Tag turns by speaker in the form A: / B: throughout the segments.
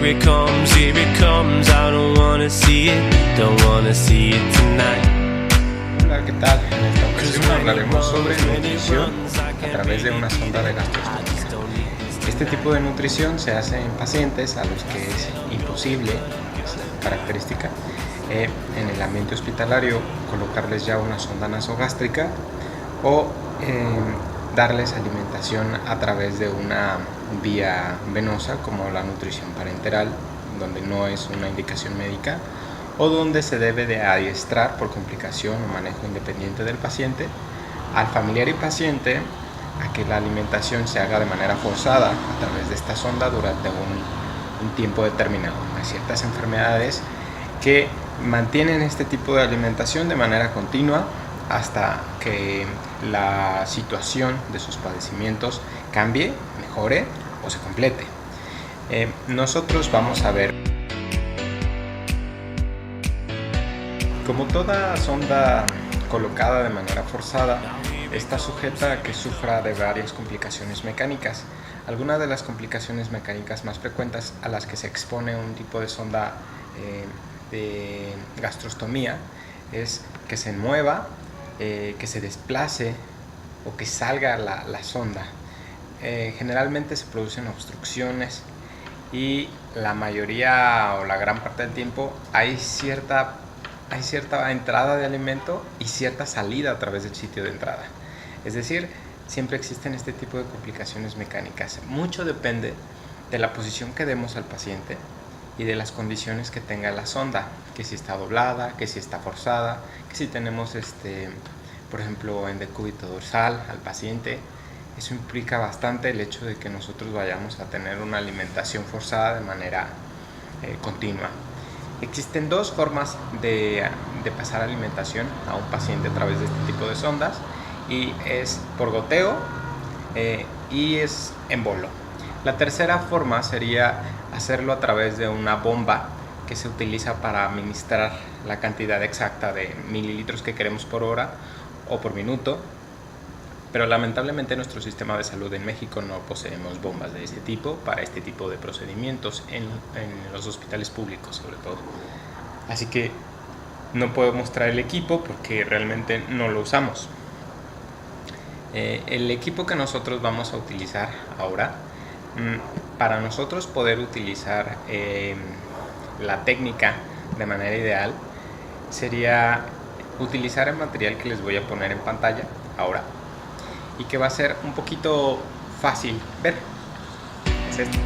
A: here it comes, I don't wanna see it tonight.
B: Hola, ¿qué tal? En esta ocasión hablaremos sobre nutrición a través de una sonda de gastrostomía. Este tipo de nutrición se hace en pacientes a los que es imposible, es característica, en el ambiente hospitalario colocarles ya una sonda nasogástrica o darles alimentación a través de una vía venosa como la nutrición parenteral, donde no es una indicación médica o donde se debe de adiestrar por complicación o manejo independiente del paciente al familiar y paciente a que la alimentación se haga de manera forzada a través de esta sonda durante un tiempo determinado. Hay ciertas enfermedades que mantienen este tipo de alimentación de manera continua hasta que la situación de sus padecimientos cambie, mejore o se complete. Nosotros vamos a ver, como toda sonda colocada de manera forzada, está sujeta a que sufra de varias complicaciones mecánicas. Algunas de las complicaciones mecánicas más frecuentes a las que se expone un tipo de sonda de gastrostomía es que se mueva, que se desplace o que salga la sonda. Generalmente se producen obstrucciones y la mayoría o la gran parte del tiempo hay cierta entrada de alimento y cierta salida a través del sitio de entrada. Es decir, siempre existen este tipo de complicaciones mecánicas. Mucho depende de la posición que demos al paciente y de las condiciones que tenga la sonda, que si está doblada, que si está forzada, que si tenemos por ejemplo, en decúbito dorsal al paciente. Eso implica bastante el hecho de que nosotros vayamos a tener una alimentación forzada de manera continua. Existen dos formas de pasar alimentación a un paciente a través de este tipo de sondas, y es por goteo y es en bolo. La tercera forma sería hacerlo a través de una bomba que se utiliza para administrar la cantidad exacta de mililitros que queremos por hora o por minuto, pero lamentablemente en nuestro sistema de salud en México no poseemos bombas de este tipo para este tipo de procedimientos en los hospitales públicos sobre todo. Así que no puedo mostrar el equipo porque realmente no lo usamos. El equipo que nosotros vamos a utilizar ahora, para nosotros poder utilizar la técnica de manera ideal, sería utilizar el material que les voy a poner en pantalla ahora y que va a ser un poquito fácil ver. Es esto.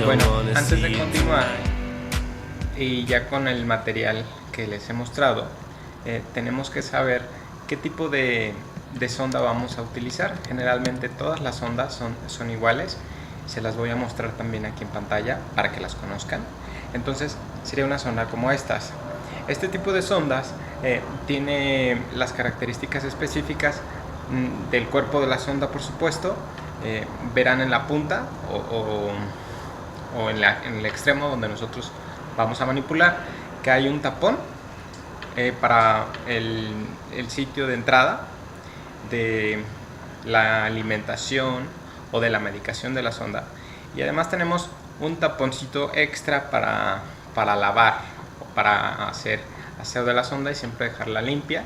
B: Bueno, antes de continuar y ya con el material que les he mostrado, tenemos que saber qué tipo de sonda vamos a utilizar. Generalmente todas las sondas son iguales. Se las voy a mostrar también aquí en pantalla para que las conozcan. Entonces sería una sonda como estas. Este tipo de sondas tiene las características específicas del cuerpo de la sonda, por supuesto. Verán en la punta o en el extremo donde nosotros vamos a manipular que hay un tapón para el sitio de entrada de la alimentación o de la medicación de la sonda, y además tenemos un taponcito extra para lavar o para hacer aseo de la sonda y siempre dejarla limpia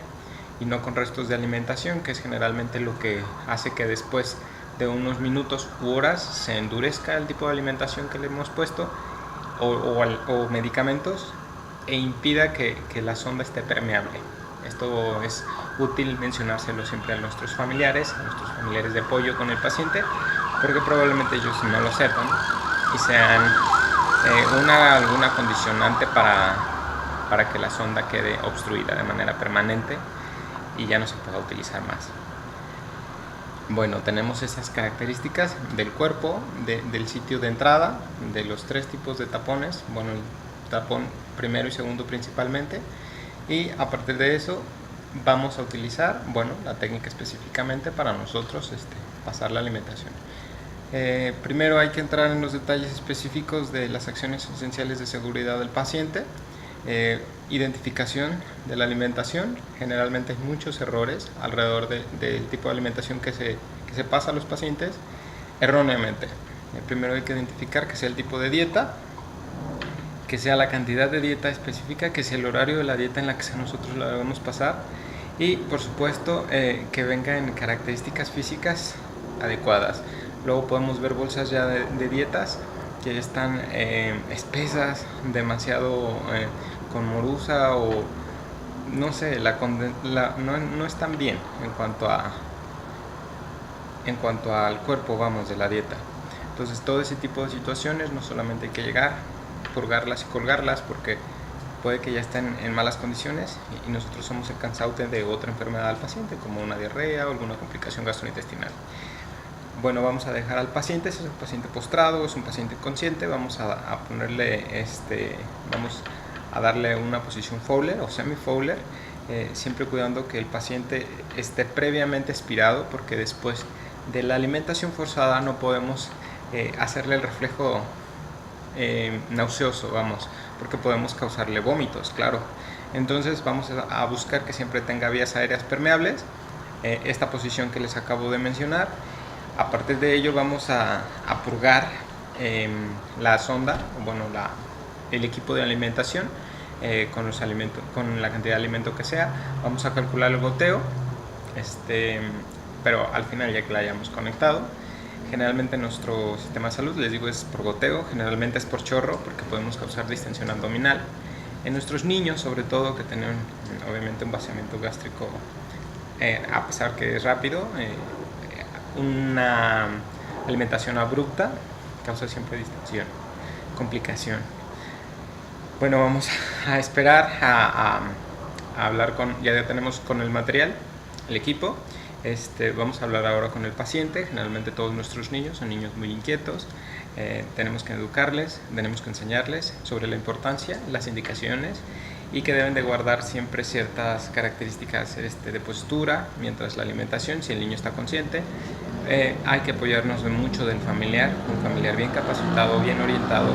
B: y no con restos de alimentación, que es generalmente lo que hace que después de unos minutos u horas se endurezca el tipo de alimentación que le hemos puesto o medicamentos e impida que la sonda esté permeable. Esto es útil mencionárselo siempre a nuestros familiares de apoyo con el paciente, porque probablemente ellos no lo sepan y sean alguna condicionante para que la sonda quede obstruida de manera permanente y ya no se pueda utilizar más. Bueno, tenemos esas características del cuerpo, del sitio de entrada, de los tres tipos de tapones, bueno, el tapón primero y segundo principalmente, y a partir de eso vamos a utilizar, bueno, la técnica específicamente para nosotros pasar la alimentación. Primero hay que entrar en los detalles específicos de las acciones esenciales de seguridad del paciente. identificación de la alimentación. Generalmente hay muchos errores alrededor del tipo de alimentación que se pasa a los pacientes erróneamente. Primero hay que identificar que sea el tipo de dieta, que sea la cantidad de dieta específica, que sea el horario de la dieta en la que nosotros la debemos pasar y por supuesto que venga en características físicas adecuadas. Luego podemos ver bolsas ya de dietas que están espesas, demasiado con morusa o no sé, no están bien en cuanto al cuerpo, vamos, de la dieta. Entonces todo ese tipo de situaciones no solamente hay que llegar, purgarlas y colgarlas porque puede que ya estén en malas condiciones y nosotros somos el causante de otra enfermedad al paciente, como una diarrea o alguna complicación gastrointestinal. Bueno, vamos a dejar al paciente, si es un paciente postrado, es un paciente consciente, vamos a ponerle, vamos a darle una posición Fowler o semi-Fowler, siempre cuidando que el paciente esté previamente expirado, porque después de la alimentación forzada no podemos hacerle el reflejo nauseoso, vamos, porque podemos causarle vómitos, claro. Entonces vamos a buscar que siempre tenga vías aéreas permeables, esta posición que les acabo de mencionar. A partir de ello vamos a purgar la sonda, bueno, el equipo de alimentación con la cantidad de alimento que sea. Vamos a calcular el goteo, pero al final ya que la hayamos conectado. Generalmente nuestro sistema de salud, les digo, es por goteo, generalmente es por chorro porque podemos causar distensión abdominal. En nuestros niños, sobre todo, que tienen obviamente un vaciamiento gástrico, a pesar que es rápido, una alimentación abrupta causa siempre distensión, complicación. Bueno, vamos a esperar a hablar ya tenemos con el material, el equipo. Vamos a hablar ahora con el paciente. Generalmente todos nuestros niños son niños muy inquietos. Tenemos que educarles, tenemos que enseñarles sobre la importancia, las indicaciones y que deben de guardar siempre ciertas características de postura mientras la alimentación, si el niño está consciente. Hay que apoyarnos mucho del familiar, un familiar bien capacitado, bien orientado.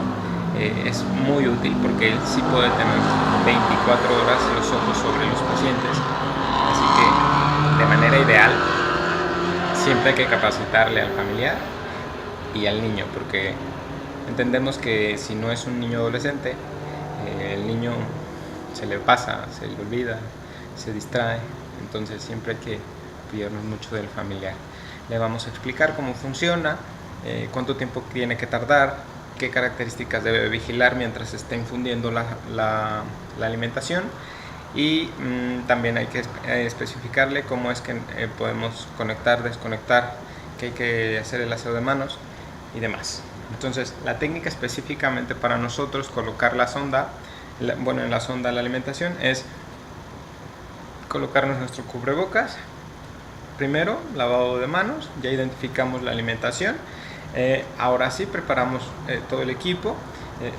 B: Es muy útil porque él sí puede tener 24 horas los ojos sobre los pacientes, así que de manera ideal siempre hay que capacitarle al familiar y al niño, porque entendemos que si no es un niño adolescente, el niño se le pasa, se le olvida, se distrae, entonces siempre hay que apoyarnos mucho del familiar. Le vamos a explicar cómo funciona, cuánto tiempo tiene que tardar, qué características debe vigilar mientras esté infundiendo la alimentación y también hay que especificarle cómo es que podemos conectar, desconectar, que hay que hacer el aseo de manos y demás. Entonces la técnica específicamente para nosotros colocar la sonda, en la sonda la alimentación es colocarnos nuestro cubrebocas, primero lavado de manos, ya identificamos la alimentación. Ahora sí preparamos todo el equipo,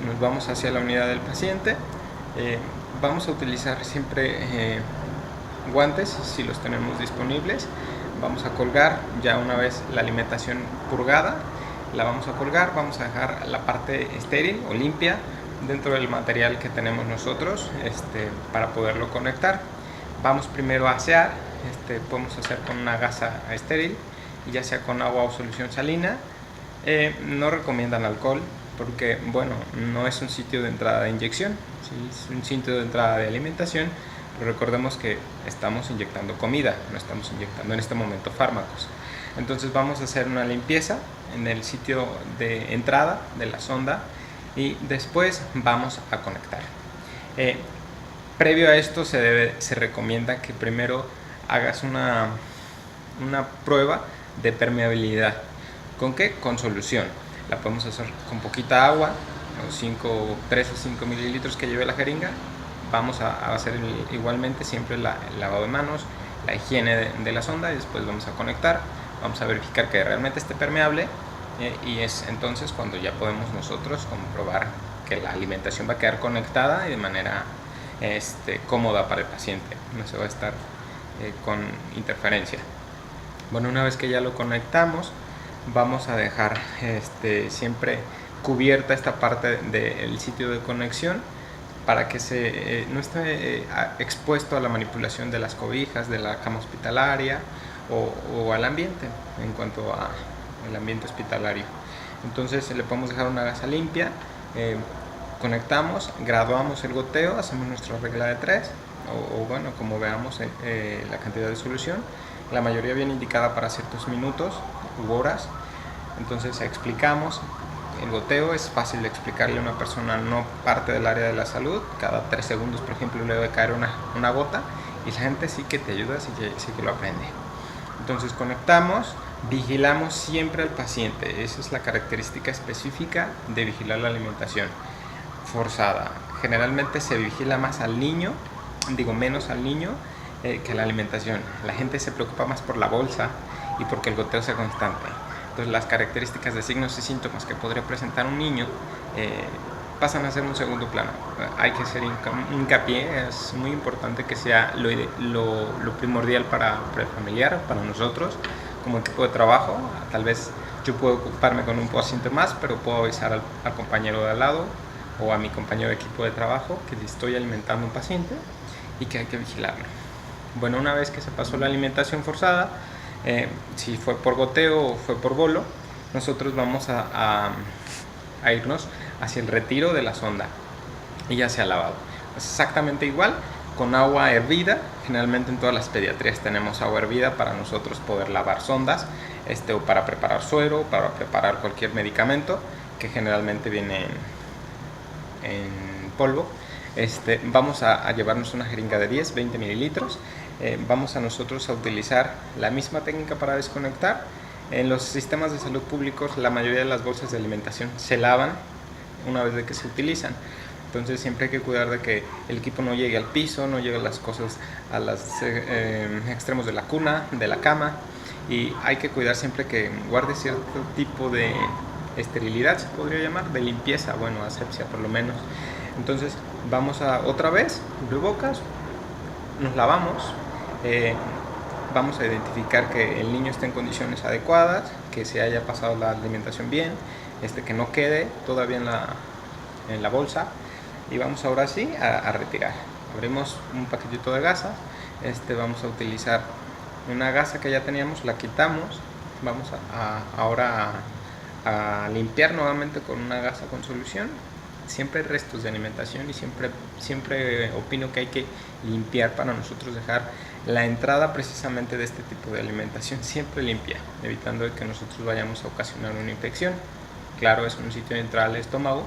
B: nos vamos hacia la unidad del paciente, vamos a utilizar siempre guantes si los tenemos disponibles. Vamos a colgar ya una vez la alimentación purgada, la vamos a colgar, vamos a dejar la parte estéril o limpia dentro del material que tenemos nosotros para poderlo conectar. Vamos primero a asear, podemos hacer con una gasa estéril, ya sea con agua o solución salina. No recomiendan alcohol porque, bueno, no es un sitio de entrada de inyección, ¿sí? Es un sitio de entrada de alimentación, pero recordemos que estamos inyectando comida, no estamos inyectando en este momento fármacos. Entonces vamos a hacer una limpieza en el sitio de entrada de la sonda y después vamos a conectar. Previo a esto se recomienda que primero hagas una prueba de permeabilidad. ¿Con qué? Con solución. La podemos hacer con poquita agua, 3 o 5 mililitros que lleve la jeringa. Vamos a hacer igualmente siempre el lavado de manos, la higiene de la sonda y después vamos a conectar. Vamos a verificar que realmente esté permeable y es entonces cuando ya podemos nosotros comprobar que la alimentación va a quedar conectada y de manera cómoda para el paciente. No se va a estar con interferencia. Bueno, una vez que ya lo conectamos, vamos a dejar siempre cubierta esta parte del sitio de conexión para que no esté expuesto a la manipulación de las cobijas, de la cama hospitalaria o al ambiente, en cuanto al ambiente hospitalario. Entonces le podemos dejar una gasa limpia, conectamos, graduamos el goteo, hacemos nuestra regla de 3, o bueno, como veamos la cantidad de solución. La mayoría viene indicada para ciertos minutos u horas. Entonces explicamos. El goteo es fácil de explicarle a una persona no parte del área de la salud. Cada 3 segundos, por ejemplo, le debe caer una gota, y la gente sí que te ayuda, sí que lo aprende. Entonces conectamos, vigilamos siempre al paciente. Esa es la característica específica de vigilar la alimentación forzada. Generalmente se vigila más al niño, menos al niño que la alimentación. La gente se preocupa más por la bolsa y porque el goteo sea constante. Entonces las características de signos y síntomas que podría presentar un niño pasan a ser un segundo plano. Hay que hacer hincapié, es muy importante que sea lo primordial para el familiar, para nosotros como equipo de trabajo. Tal vez yo puedo ocuparme con un paciente más, pero puedo avisar al compañero de al lado o a mi compañero de equipo de trabajo que estoy alimentando a un paciente y que hay que vigilarlo. Bueno, una vez que se pasó la alimentación forzada, si fue por goteo o fue por bolo, nosotros vamos a irnos hacia el retiro de la sonda y ya se ha lavado. Es exactamente igual, con agua hervida. Generalmente en todas las pediatrías tenemos agua hervida para nosotros poder lavar sondas, o para preparar suero, para preparar cualquier medicamento que generalmente viene en polvo. Vamos a llevarnos una jeringa de 10-20 mililitros. Vamos a nosotros a utilizar la misma técnica para desconectar. En los sistemas de salud públicos la mayoría de las bolsas de alimentación se lavan una vez de que se utilizan. Entonces siempre hay que cuidar de que el equipo no llegue al piso, no llegue las cosas a los extremos de la cuna, de la cama, y hay que cuidar siempre que guarde cierto tipo de esterilidad, se podría llamar, de limpieza, bueno, asepsia por lo menos. Entonces vamos otra vez, cubrebocas, nos lavamos, vamos a identificar que el niño esté en condiciones adecuadas, que se haya pasado la alimentación bien, que no quede todavía en la bolsa, y vamos ahora sí a retirar. Abrimos un paquetito de gasas, vamos a utilizar una gasa que ya teníamos, la quitamos, vamos ahora a limpiar nuevamente con una gasa con solución. Siempre hay restos de alimentación y siempre opino que hay que limpiar para nosotros dejar la entrada precisamente de este tipo de alimentación siempre limpia, evitando que nosotros vayamos a ocasionar una infección. Claro, es un sitio de entrada al estómago,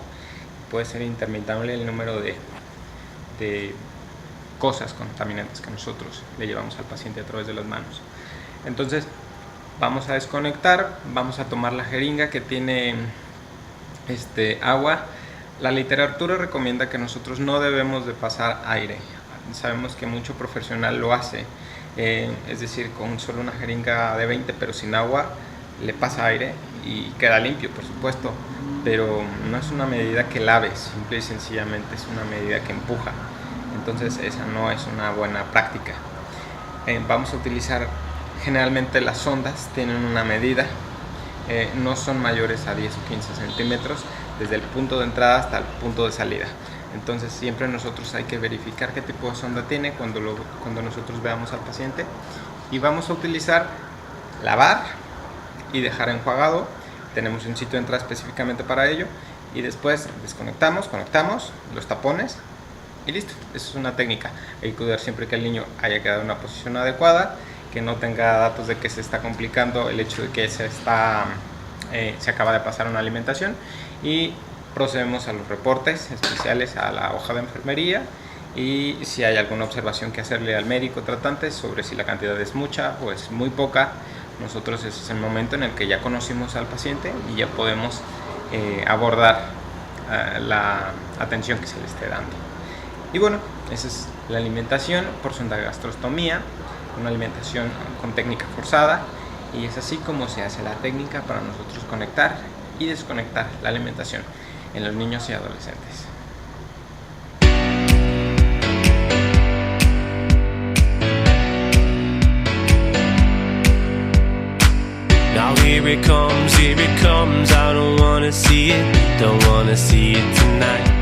B: puede ser interminable el número de cosas contaminantes que nosotros le llevamos al paciente a través de las manos. Entonces vamos a desconectar, vamos a tomar la jeringa que tiene agua. La literatura recomienda que nosotros no debemos de pasar aire. Sabemos que mucho profesional lo hace, es decir, con solo una jeringa de 20 pero sin agua le pasa aire y queda limpio, por supuesto, pero no es una medida que lave, simple y sencillamente es una medida que empuja. Entonces esa no es una buena práctica. Vamos a utilizar, generalmente las sondas tienen una medida, no son mayores a 10 o 15 centímetros desde el punto de entrada hasta el punto de salida. Entonces siempre nosotros hay que verificar qué tipo de sonda tiene cuando nosotros veamos al paciente, y vamos a utilizar lavar y dejar enjuagado. Tenemos un sitio de entrada específicamente para ello, y después desconectamos, conectamos los tapones y listo. Esa es una técnica. Hay que cuidar siempre que el niño haya quedado en una posición adecuada, que no tenga datos de que se está complicando el hecho de que se acaba de pasar una alimentación, y procedemos a los reportes especiales a la hoja de enfermería, y si hay alguna observación que hacerle al médico tratante sobre si la cantidad es mucha o es muy poca, nosotros ese es el momento en el que ya conocimos al paciente y ya podemos abordar la atención que se le esté dando. Y bueno, esa es la alimentación por sonda-gastrostomía, una alimentación con técnica forzada, y es así como se hace la técnica para nosotros conectar y desconectar la alimentación en los niños y adolescentes.
A: Now here it comes, I don't wanna see it tonight.